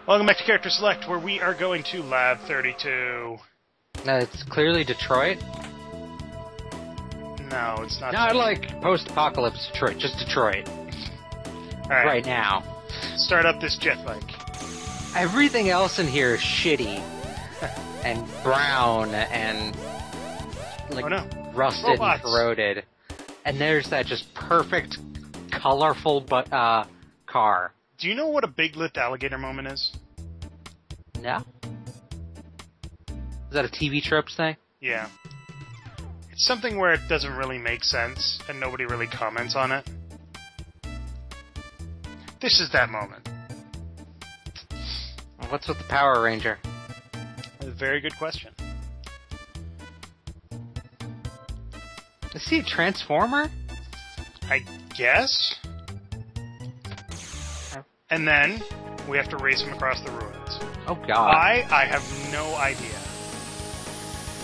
Welcome back to Character Select, where we are going to Lab 32. No, it's clearly Detroit. No, it's not. Not like post-apocalypse Detroit, just Detroit. Alright, Right now. start up this jet bike. Everything else in here is shitty. And brown and like rusted Robots. and corroded. And there's that just perfect, colorful car. Do you know what a big lift alligator moment is? No? Is that a TV tropes thing? Yeah. It's something where it doesn't really make sense, and nobody really comments on it. This is that moment. What's with the Power Ranger? A very good question. Is he a Transformer? I guess? And then, we have to race him across the ruins. Oh god. I have no idea.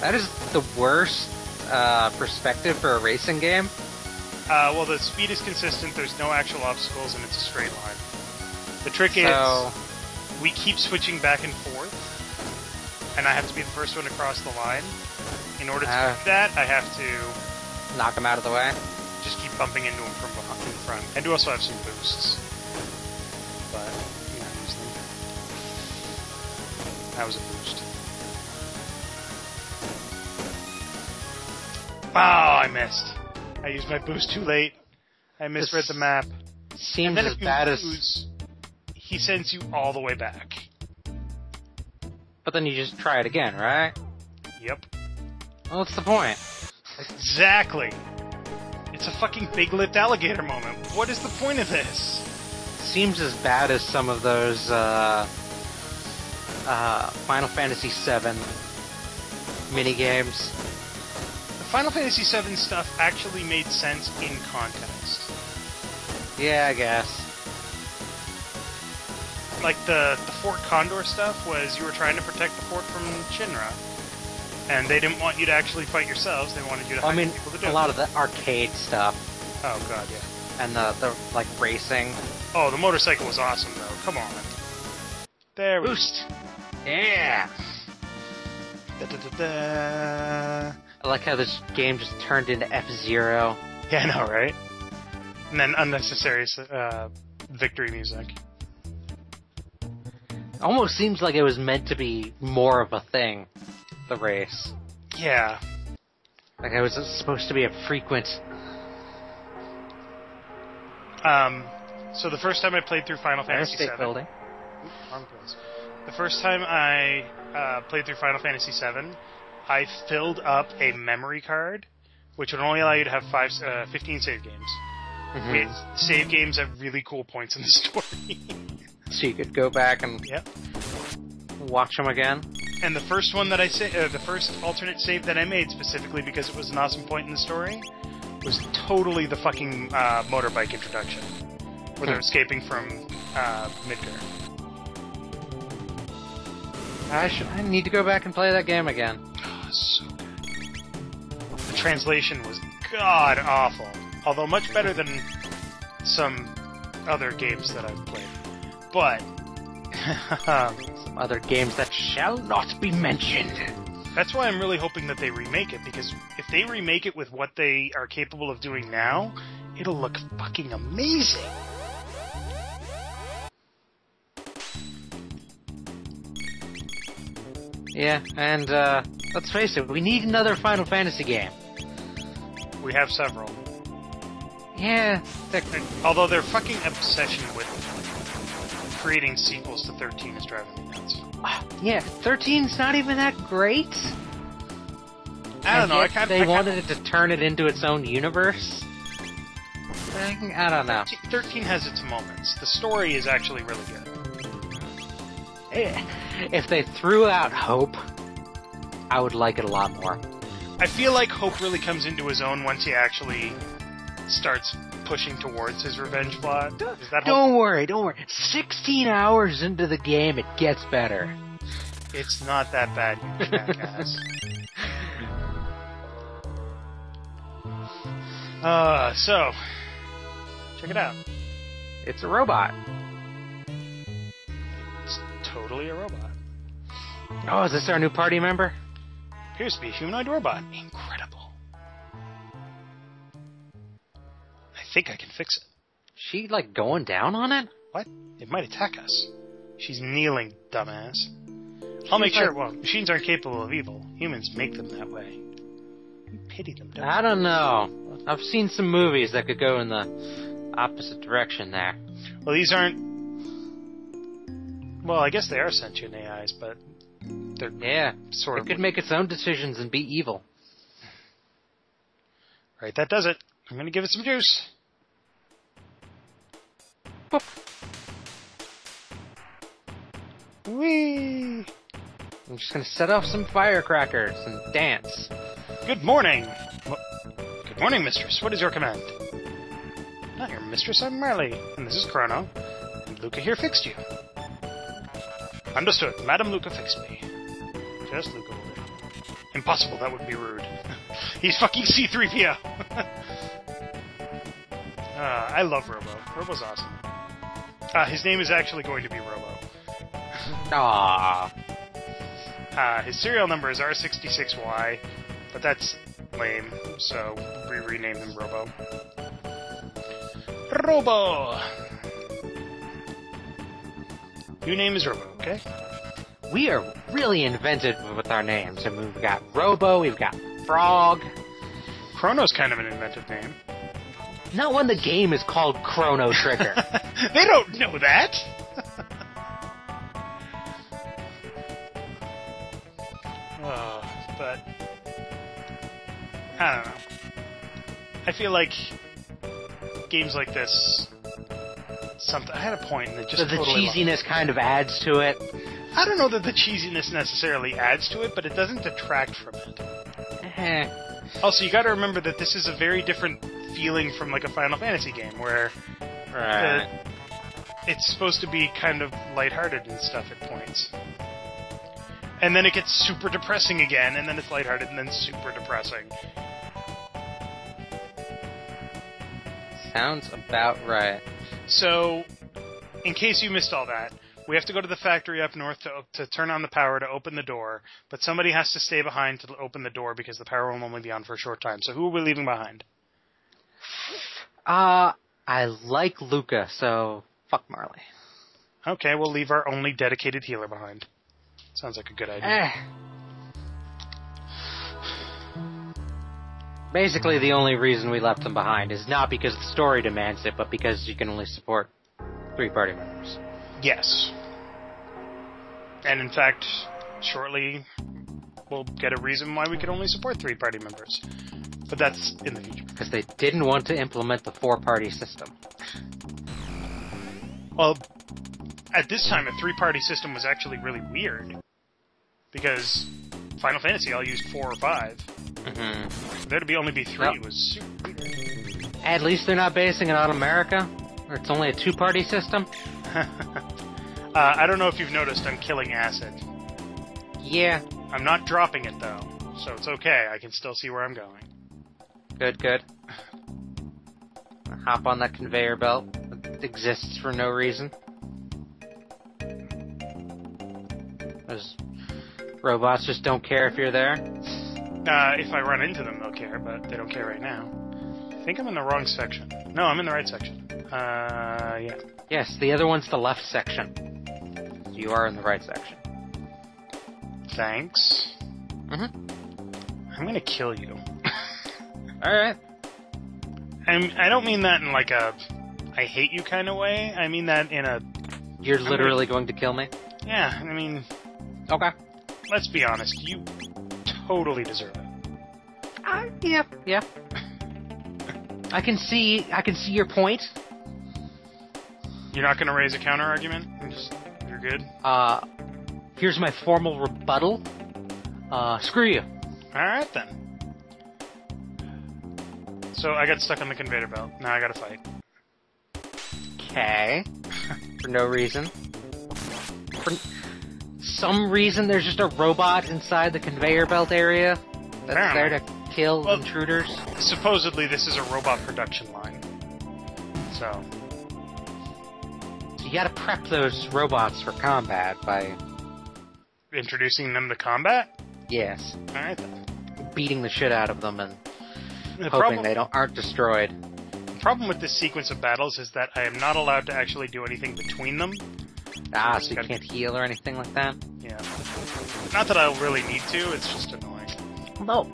That is the worst perspective for a racing game. Well, the speed is consistent, there's no actual obstacles, and it's a straight line. The trick is, we keep switching back and forth, and I have to be the first one to cross the line. In order to do that, I have to knock him out of the way. Just keep bumping into him from behind, in front. I do also have some boosts, but you know, use them. That was a boost. Oh, I missed. I used my boost too late. I misread the map. Seems and then as if you bad lose, he sends you all the way back. But then you just try it again, right? Yep. Well, what's the point? Exactly. It's a fucking big lift alligator moment. What is the point of this? Seems as bad as some of those Final Fantasy VII minigames. The Final Fantasy VII stuff actually made sense in context. Yeah, I guess. Like the Fort Condor stuff was you were trying to protect the fort from Shinra. And they didn't want you to actually fight yourselves, they wanted you to hire people to do it. A lot of the arcade stuff. Oh god, yeah. And the like racing. Oh, the motorcycle was awesome though, come on. There we Boost! Yeah! Da-da-da-da. I like how this game just turned into F-Zero. Yeah, I know, right? And then unnecessary victory music. Almost seems like it was meant to be more of a thing, the race. Yeah. Like it was supposed to be a frequent... So the first time I played through Final Fantasy VII... building. Wrong place. The first time I played through Final Fantasy VII, I filled up a memory card, which would only allow you to have 15 save games. Mm-hmm. With save games at really cool points in the story. So you could go back and watch them again. And the first one that the first alternate save that I made specifically because it was an awesome point in the story was totally the fucking motorbike introduction, where they're escaping from Midgar. I need to go back and play that game again. Oh, so good. The translation was god awful, although much better than some other games that I've played. But some other games that shall not be mentioned. That's why I'm really hoping that they remake it, because if they remake it with what they are capable of doing now, it'll look fucking amazing. Yeah, and let's face it, we need another Final Fantasy game. We have several. Yeah. Although their fucking obsession with creating sequels to 13 is driving me nuts. Yeah, 13's not even that great. I don't know. They wanted it to turn it into its own universe. I don't know. 13 has its moments. The story is actually really good. If they threw out Hope, I would like it a lot more. I feel like Hope really comes into his own once he actually starts pushing towards his revenge plot. Don't worry. 16 hours into the game, it gets better. It's not that bad, you jackass. So, check it out. It's a robot. It's totally a robot. Oh, is this our new party member? Appears to be a humanoid robot. Incredible. I think I can fix it. She, like, going down on it? What? It might attack us. She's kneeling, dumbass. I'll make sure. Well, machines aren't capable of evil. Humans make them that way. You pity them, don't you? I don't know. I've seen some movies that could go in the opposite direction there. Well, these aren't... Well, I guess they are sentient AIs, but they're sort of... It could make its own decisions and be evil. Right, that does it. I'm going to give it some juice. Boop. Whee! I'm just going to set off some firecrackers and dance. Good morning! Good morning, mistress. What is your command? Not your mistress, I'm Marley, and this is Chrono. And Luca here fixed you. Understood. Madam Luca fixed me. Just Luca will do. Impossible, that would be rude. He's fucking C-3PO! I love Robo. Robo's awesome. His name is actually going to be Robo. Aww. His serial number is R66Y, but that's lame, so we renamed him Robo. Robo! New name is Robo, okay? We are really inventive with our names. I mean, we've got Robo, we've got Frog. Chrono's kind of an inventive name. Not when the game is called Chrono Trigger. They don't know that! But I don't know. I feel like games like this, I had a point and it just so the cheesiness kind of adds to it. I don't know that the cheesiness necessarily adds to it, but it doesn't detract from it. Also, you got to remember that this is a very different feeling from like a Final Fantasy game, where it's supposed to be kind of lighthearted and stuff at points. And then it gets super depressing again, and then it's lighthearted, and then super depressing. Sounds about right. So, in case you missed all that, we have to go to the factory up north to turn on the power to open the door, but somebody has to stay behind to open the door because the power will only be on for a short time. So who are we leaving behind? I like Luca, so fuck Marley. Okay, we'll leave our only dedicated healer behind. Sounds like a good idea. Basically, the only reason we left them behind is not because the story demands it, but because you can only support 3 party members. Yes. And in fact, shortly we'll get a reason why we could only support 3 party members. But that's in the future. Because they didn't want to implement the 4-party system. Well, at this time, a 3-party system was actually really weird. Because Final Fantasy all used 4 or 5. Mm-hmm. For there to only be 3 was super weird. At least they're not basing it on America, where it's only a 2-party system. I don't know if you've noticed I'm killing acid. Yeah. I'm not dropping it, though, so it's okay. I can still see where I'm going. Good, good. Hop on that conveyor belt that exists for no reason. Those robots just don't care if you're there. If I run into them, they'll care, but they don't care right now. I think I'm in the wrong section. No, I'm in the right section. Yeah. Yes, the other one's the left section. You are in the right section. Thanks. Mm-hmm. I'm gonna kill you. Alright. I don't mean that in like a I hate you kind of way. I mean that in a... You're literally going to kill me? Yeah, I mean... Okay. Let's be honest, you totally deserve it. Yeah. I can see your point. You're not gonna raise a counter argument? You're good? Here's my formal rebuttal. Screw you. Alright then. So I got stuck on the conveyor belt. Now I gotta fight. Okay. For no reason. For some reason, there's just a robot inside the conveyor belt area that's there to kill intruders. Supposedly, this is a robot production line. So. you gotta prep those robots for combat by... Introducing them to combat? Yes. Alright then. Beating the shit out of them and hoping they aren't destroyed. The problem with this sequence of battles is that I am not allowed to actually do anything between them. So you can't heal or anything like that? Yeah. Not that I'll really need to, it's just annoying. Well,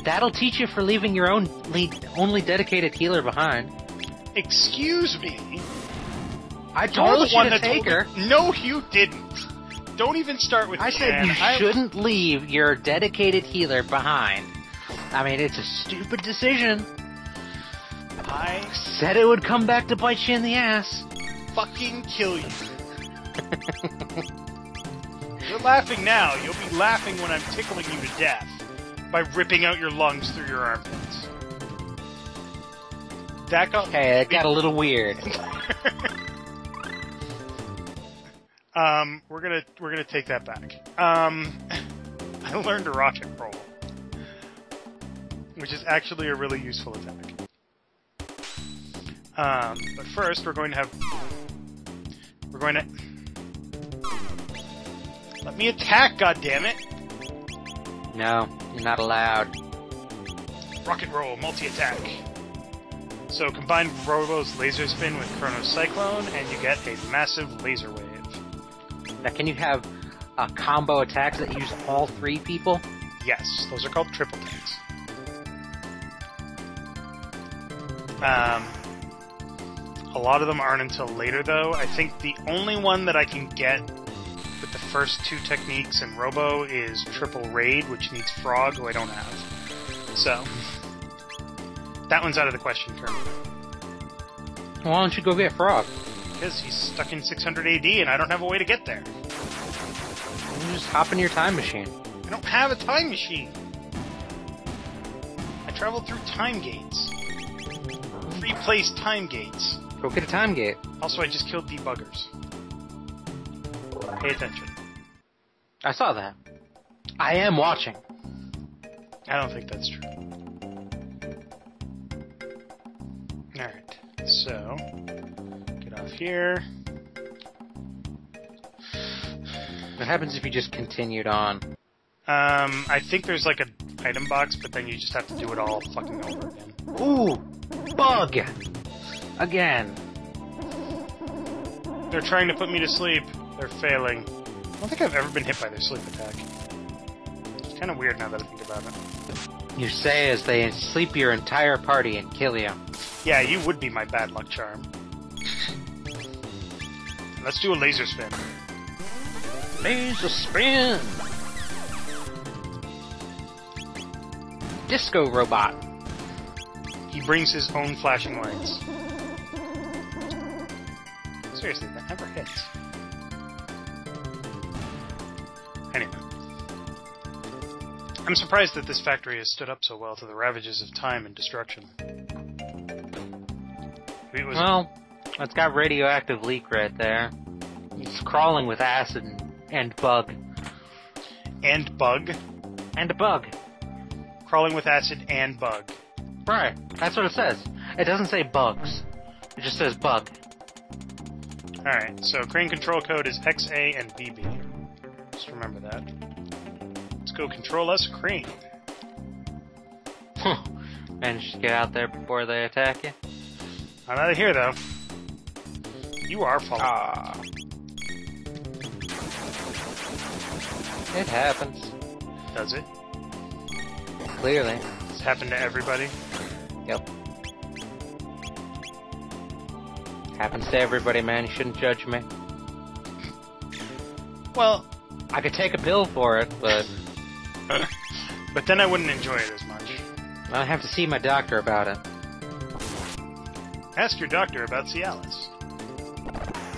that'll teach you for leaving your only dedicated healer behind. Excuse me? I told you to take her. No, you didn't. Don't even start with I said you shouldn't leave your dedicated healer behind. I mean, it's a stupid decision. I said it would come back to bite you in the ass. Fucking kill you. You're laughing now. You'll be laughing when I'm tickling you to death by ripping out your lungs through your armpits. That got... Hey, it got a little weird. We're gonna take that back. I learned a rocket roll, which is actually a really useful attack. But first, we're going to... Let me attack, goddammit! No, you're not allowed. Rocket roll, multi-attack. So combine Robo's laser spin with Chrono's cyclone, and you get a massive laser wave. Now, can you have combo attacks that use all three people? Yes, those are called triple attacks. A lot of them aren't until later, though. I think the only one that I can get with the first two techniques in Robo is Triple Raid, which needs Frog, who I don't have. So, that one's out of the question currently. Why don't you go get Frog? Because he's stuck in 600 AD and I don't have a way to get there. You just hop in your time machine. I don't have a time machine. I traveled through time gates. Free place time gates. Go get a time gate. Also, I just killed debuggers. Pay attention. I saw that. I am watching. I don't think that's true. Alright, so... Get off here. What happens if you just continued on? I think there's like an item box, but then you just have to do it all fucking over again. Ooh! Bug! Again. They're trying to put me to sleep. They're failing. I don't think I've ever been hit by their sleep attack. It's kind of weird now that I think about it. You say as they sleep your entire party and kill you. Yeah, you would be my bad luck charm. Let's do a laser spin. Laser spin! Disco robot. He brings his own flashing lights. Seriously, that never hits. Anyway. I'm surprised that this factory has stood up so well to the ravages of time and destruction. Well, it's got radioactive leak right there. It's crawling with acid and bug. And bug? And a bug. Crawling with acid and bug. Right, that's what it says. It doesn't say bugs. It just says bug. Alright, so crane control code is XA and BB. Just remember that. Let's go control us crane. Managed to get out there before they attack you? I'm out of here, though. You are falling. It happens. Does it? Clearly. It's happened to everybody? Yep. Happens to everybody, man. You shouldn't judge me. Well... I could take a pill for it, but... but then I wouldn't enjoy it as much. I'd have to see my doctor about it. Ask your doctor about Cialis.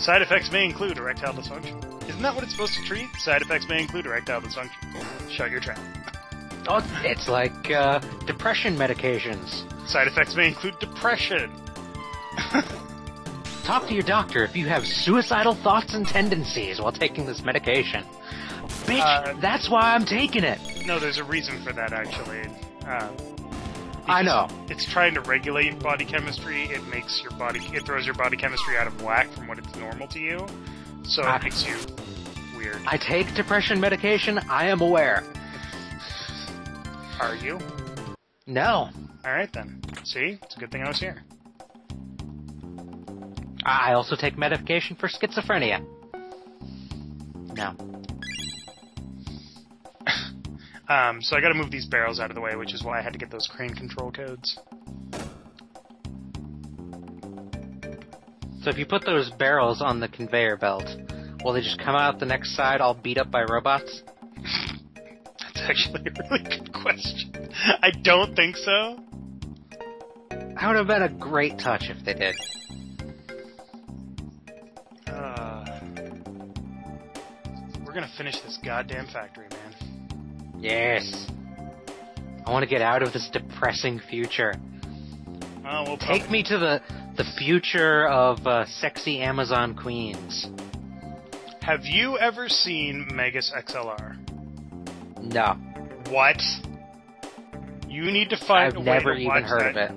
Side effects may include erectile dysfunction. Isn't that what it's supposed to treat? Side effects may include erectile dysfunction. Shut your trap. Oh, it's like, depression medications. Side effects may include depression. Talk to your doctor if you have suicidal thoughts and tendencies while taking this medication. Bitch, that's why I'm taking it. No, there's a reason for that, actually. I know. It's trying to regulate body chemistry. It makes your body... It throws your body chemistry out of whack from what it's normal to you. So it makes you weird. I take depression medication. I am aware. Are you? No. Alright then. See? It's a good thing I was here. I also take medication for schizophrenia. No. So I gotta move these barrels out of the way, which is why I had to get those crane control codes. So if you put those barrels on the conveyor belt, will they just come out the next side all beat up by robots? That's actually a really good question. I don't think so. That would have been a great touch if they did. We're gonna finish this goddamn factory, man. Yes. I want to get out of this depressing future. We'll Take me to the future of sexy Amazon queens. Have you ever seen Megas XLR? No. What? You need to find a way to watch I've never even heard of it.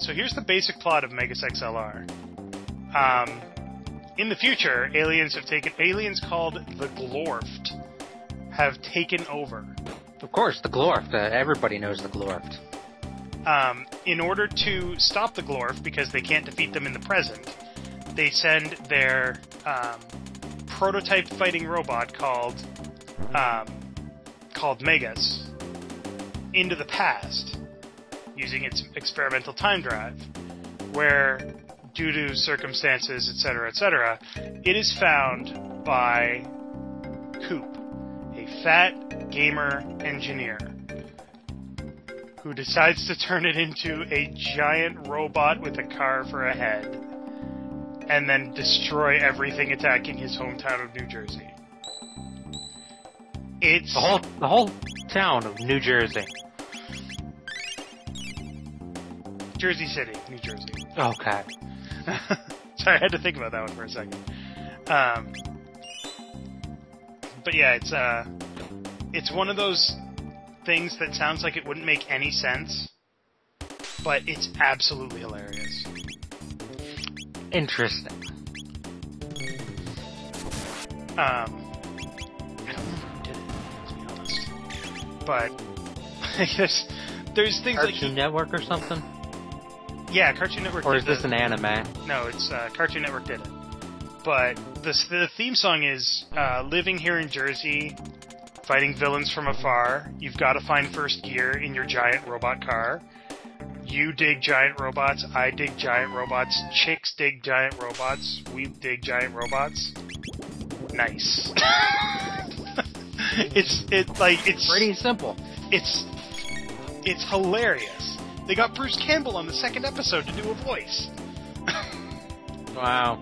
So here's the basic plot of Megas XLR. In the future, aliens called the Glorft have taken over. Of course, the Glorft. Everybody knows the Glorft. In order to stop the Glorft, because they can't defeat them in the present, they send their prototype fighting robot called Megas into the past using its experimental time drive, where, due to circumstances, etc., it is found by Coop, a fat gamer engineer who decides to turn it into a giant robot with a car for a head and then destroy everything attacking his hometown of New Jersey. It's the whole town of New Jersey. Jersey City, New Jersey. Okay. Sorry, I had to think about that one for a second. But yeah, it's one of those things that sounds like it wouldn't make any sense, but it's absolutely hilarious. Interesting. I don't remember who did it, to be honest. But there's things like Cartoon Network or something? Yeah, Cartoon Network. Or is this an anime? No, it's Cartoon Network did it. But the theme song is living here in Jersey, fighting villains from afar. You've got to find first gear in your giant robot car. You dig giant robots. I dig giant robots. Chicks dig giant robots. We dig giant robots. Nice. It's pretty simple. It's hilarious. They got Bruce Campbell on the second episode to do a voice. Wow.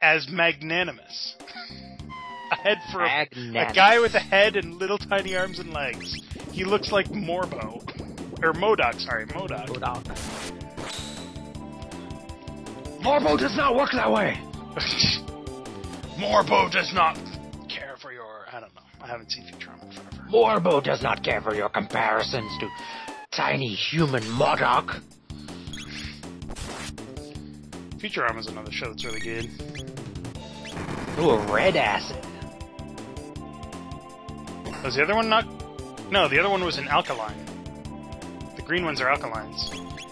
As Magnanimous. A Magnanimous. guy with a head and little tiny arms and legs. He looks like Morbo. Or MODOK, sorry, MODOK. Morbo does not work that way! Morbo does not care for your... I don't know. I haven't seen Futurama in forever. Morbo does not care for your comparisons to tiny human MODOK. Futurama's another show that's really good. Ooh, a red acid. Was the other one not... No, the other one was an alkaline. The green ones are alkalines.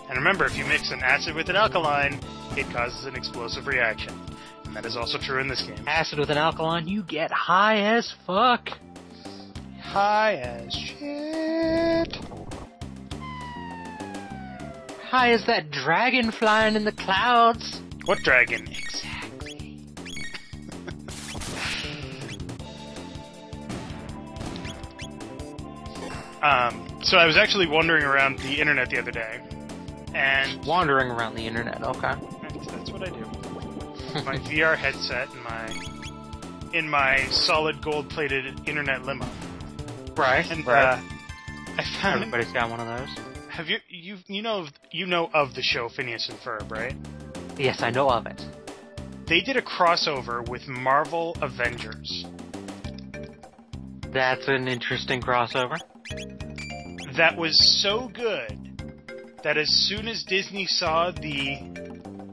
And remember, if you mix an acid with an alkaline, it causes an explosive reaction. And that is also true in this game. Acid with an alkaline, you get high as fuck. High as shit. High as that dragon flying in the clouds. What dragon? Exactly. So I was actually wandering around the internet the other day, and... Wandering around the internet, okay. That's what I do. My VR headset and in my solid gold-plated internet limo. Right, And, right. I found... Everybody's got one of those. Have you know of the show Phineas and Ferb, right? Yes, I know of it. They did a crossover with Marvel Avengers. That's an interesting crossover. That was so good that as soon as Disney saw the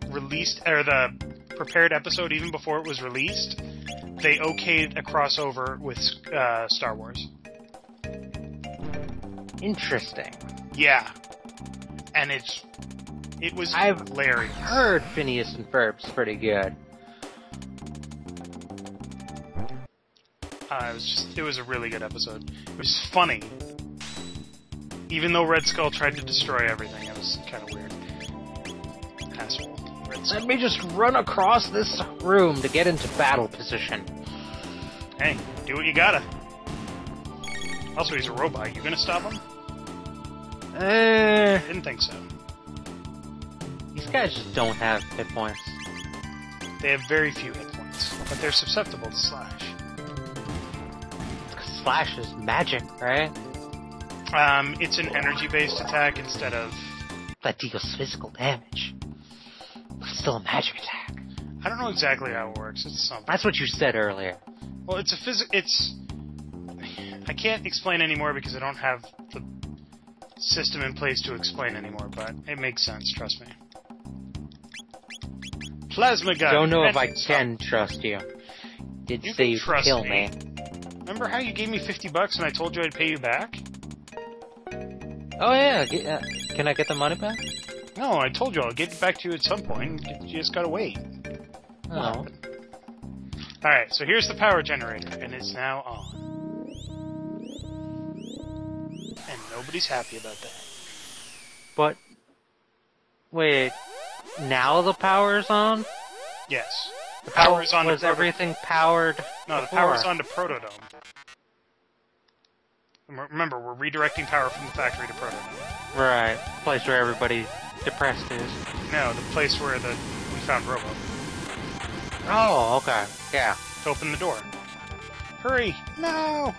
released, or the prepared episode even before it was released, they okayed a crossover with Star Wars. Interesting. Yeah. And it was hilarious. I've heard Phineas and Ferb's pretty good. It was a really good episode. It was funny. Even though Red Skull tried to destroy everything, it was kind of weird. Asshole. Red Skull. Let me just run across this room to get into battle position. Hey, do what you gotta. Also, he's a robot. You gonna stop him? Didn't think so. These guys just don't have hit points. They have very few hit points, but they're susceptible to Slash. Slash is magic, right? It's an energy-based attack instead of... That deals physical damage. But it's still a magic attack. I don't know exactly how it works. It's something. That's what you said earlier. Well, it's I can't explain anymore because I don't have the system in place to explain anymore, but it makes sense, trust me. Plasma gun. Don't know if I can trust you. Did You say can you'd trust kill me. me. Remember how you gave me $50 and I told you I'd pay you back? Oh yeah, can I get the money back? No, I told you I'll get it back to you at some point. You just gotta wait. Oh. Alright, so here's the power generator, and it's now on. And nobody's happy about that. But, wait, now the power's on? Yes. The power is on was to everything powered No, the before? power's on to Protodome. Remember, we're redirecting power from the factory to Protodome. Right, place where everybody depressed is. No, the place where we found Robo. Oh, okay, yeah. To open the door. Hurry! No!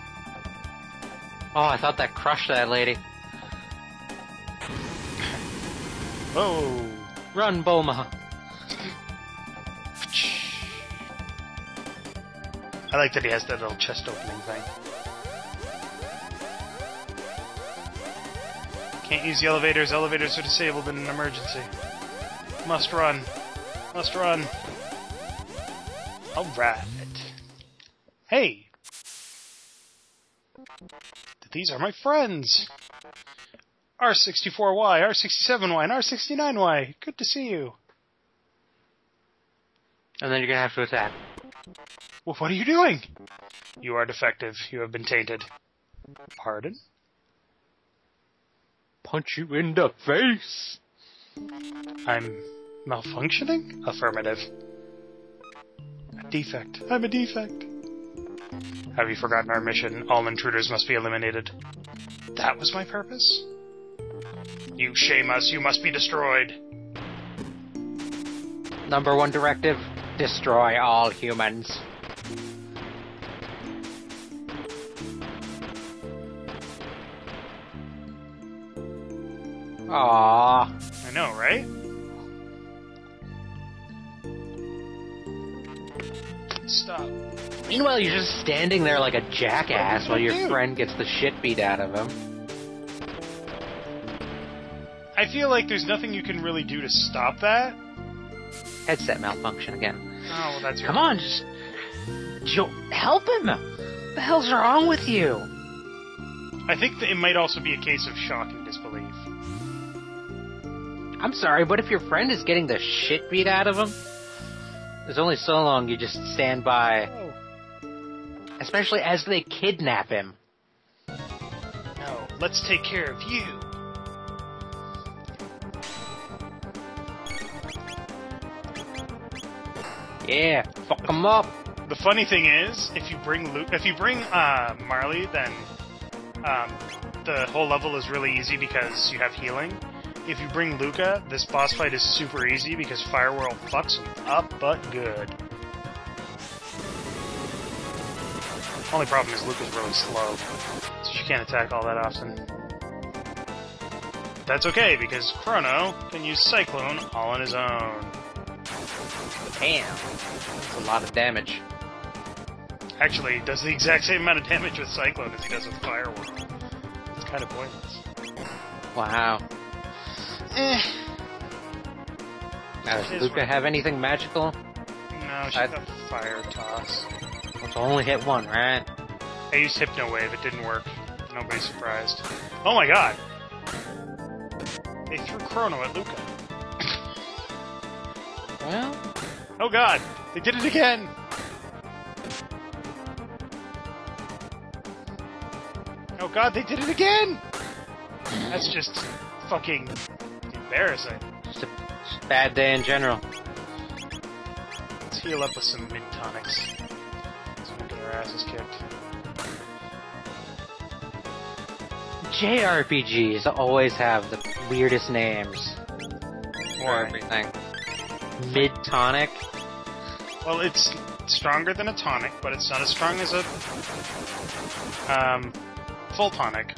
Oh, I thought that crushed that lady. Whoa! Run, Bulma. I like that he has that little chest opening thing. Can't use the elevators. Elevators are disabled in an emergency. Must run. Must run. Alright. Hey! These are my friends! R64Y, R67Y, and R69Y. Good to see you. And then you're gonna have to attack. Well, what are you doing? You are defective. You have been tainted. Pardon? Punch you in the face! I'm malfunctioning? Affirmative. A defect. I'm a defect. Have you forgotten our mission? All intruders must be eliminated. That was my purpose? You shame us. You must be destroyed. Number 1 directive, destroy all humans. Aww. I know, right? Stop. Meanwhile, you're just standing there like a jackass while your friend gets the shit beat out of him. I feel like there's nothing you can really do to stop that. Headset malfunction again. Oh, well, that's your Come on, just help him! What the hell's wrong with you? I think that it might also be a case of shock and disbelief. I'm sorry, but if your friend is getting the shit beat out of him, there's only so long you just stand by. Oh. Especially as they kidnap him. No, let's take care of you. Yeah, fuck him up. The funny thing is, if you bring Marley, then the whole level is really easy because you have healing. If you bring Luca, this boss fight is super easy because Firewhirl fucks him up, but good. Only problem is Luca's really slow, so she can't attack all that often. That's okay, because Chrono can use Cyclone all on his own. Damn, that's a lot of damage. Actually, he does the exact same amount of damage with Cyclone as he does with Firework. It's kind of pointless. Wow. Now, does Luca have anything magical? No, she's got Fire Toss. Let's only hit one, right? I used Hypno Wave, it didn't work. Nobody's surprised. Oh my god! They threw Chrono at Luca. Well... Oh god! They did it again! Oh god, they did it again! That's just fucking embarrassing. Just a bad day in general. Let's heal up with some mid-tonics. So we get our asses kicked. JRPGs always have the weirdest names for everything. Mid-tonic? Well, it's stronger than a tonic, but it's not as strong as a full tonic.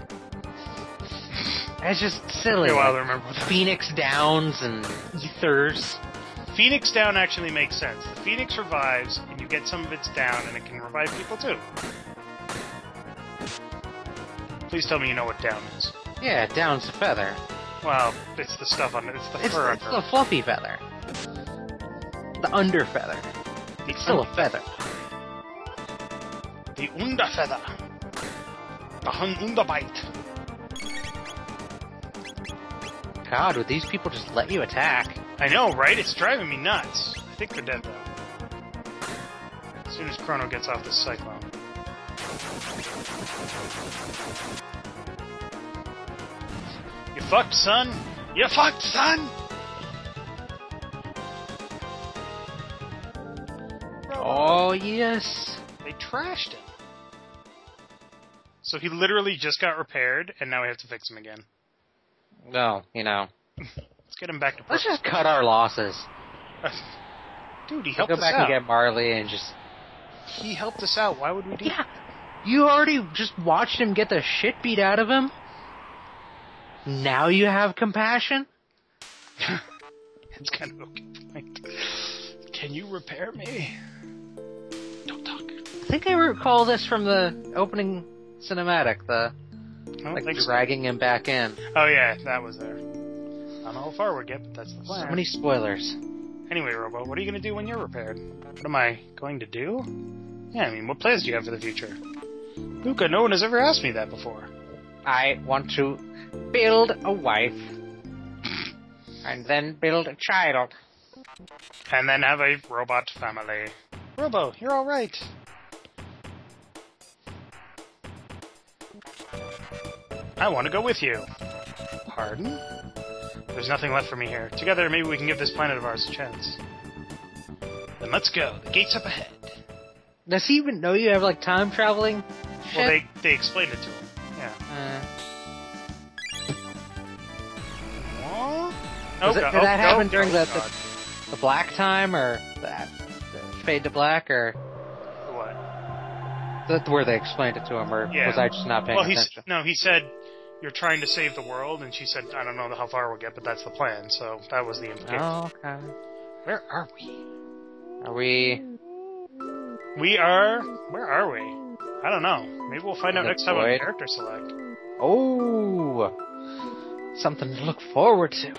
It's just silly. I'll remember what Phoenix Downs and Ethers. Phoenix Down actually makes sense. The Phoenix revives, and you get some of its down, and it can revive people too. Please tell me you know what down is. Yeah, down's a feather. Well, it's the stuff on it. It's the fur It's the fluffy feather. The under feather. It's still a feather. The Underfeather. The Underbite. God, would these people just let you attack? I know, right? It's driving me nuts. I think they're dead, though. As soon as Chrono gets off this Cyclone. You fucked, son! You fucked, son! Oh, yes. They trashed him. So he literally just got repaired, and now we have to fix him again. Well, you know. Let's get him back to Let's just cut our losses. Dude, he helped us out. Go back and get Marley and just... He helped us out. Why would we do that? You already just watched him get the shit beat out of him? Now you have compassion? It's kind of okay point. Can you repair me? Don't talk. I think I recall this from the opening cinematic, dragging him back in. Oh yeah, that was there. I don't know how far we'll get, but that's the plan. So many spoilers. Anyway, Robo, what are you going to do when you're repaired? What am I going to do? Yeah, I mean, what plans do you have for the future? Luca, no one has ever asked me that before. I want to build a wife. And then build a child. And then have a robot family. Robo, you're alright. I want to go with you. Pardon? There's nothing left for me here. Together, maybe we can give this planet of ours a chance. Then let's go. The gate's up ahead. Does he even know you have, time traveling shit? Well, they explained it to him. Yeah. Did that happen during the black time, or the fade to black, or... What? Where they explained it to him, or was I just not paying attention? No, he said, you're trying to save the world, and she said, I don't know how far we'll get, but that's the plan, so that was the implication. Oh, okay. Where are we? Are we... Where are we? I don't know. Maybe we'll find out next time on Character Select. Oh! Something to look forward to.